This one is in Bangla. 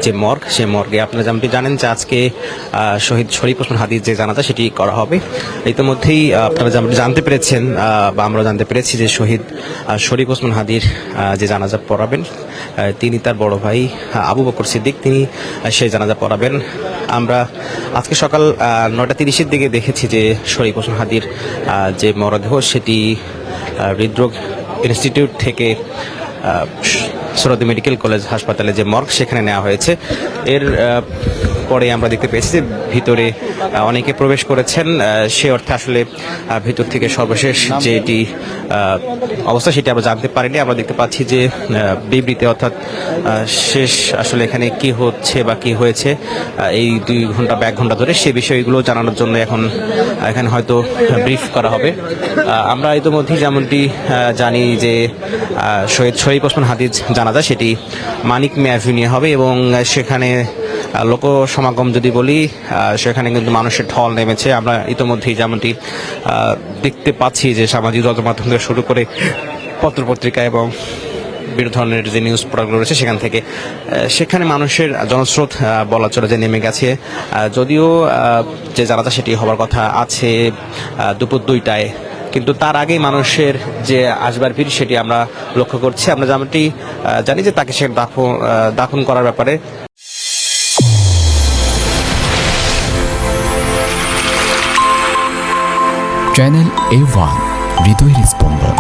যে মর্গ, সেই মর্গে আপনারা যেমনটি জানেন যে আজকে শহীদ শরীফ ওসমান হাদির যে জানাজা সেটি করা হবে। ইতিমধ্যেই আপনারা যেমনটি জানতে পেরেছেন বা আমরা জানতে পেরেছি যে শহীদ শরীফ ওসমান হাদির যে জানাজা পড়াবেন তিনি তার বড় ভাই আবু বকর সিদ্দিক, তিনি সেই জানাজা পড়াবেন। আমরা আজকে সকাল 9:30-এর দিকে দেখেছি যে শরীফ ওসমান হাদির যে মরদেহ সেটি হৃদরোগ ইনস্টিটিউট থেকে সোহরাওয়ার্দী মেডিকেল কলেজ হাসপাতালে যে মর্গ সেখানে নেওয়া হয়েছে। এর পরে আমরা দেখতে পেয়েছি যে ভিতরে অনেকে প্রবেশ করেছেন, সে অর্থে আসলে ভিতর থেকে সর্বশেষ যেটি অবস্থা সেটি আমরা জানতে পারিনি। আমরা দেখতে পাচ্ছি যে বিবৃতি অর্থাৎ শেষ আসলে এখানে কি হচ্ছে বা কি হয়েছে এই 2 ঘন্টা বা 1 ঘন্টা ধরে সে বিষয়গুলো জানানোর জন্য এখন এখানে হয়তো ব্রিফ করা হবে। আমরা ইতিমধ্যেই যেমনটি জানি যে শহীদ শরীফ ওসমান হাদির জানাজা সেটি মানিক মিয়া অ্যাভিনিউ হবে এবং সেখানে লোক সমাগম যদি বলি সেখানে কিন্তু মানুষের ঢল নেমেছে। আমরা ইতিমধ্যেই যেমনটি দেখতে পাচ্ছি যে সামাজিক যোগাযোগ থেকে শুরু করে পত্রপত্রিকা এবং বিভিন্ন ধরনের যে নিউজ পোর্টালগুলো রয়েছে সেখান থেকে সেখানে মানুষের জনস্রোত বলা চলে যে নেমে গেছে। যদিও যে জানাজা সেটি হবার কথা আছে দুপুর 2টায়, কিন্তু তার আগেই মানুষের যে আসবার ভিড় সেটি আমরা লক্ষ্য করছি। আমরা যেমনটি জানি যে তাকে সে দাফন করার ব্যাপারে চ্যানেল A1 হৃদয়ের স্পন্দন।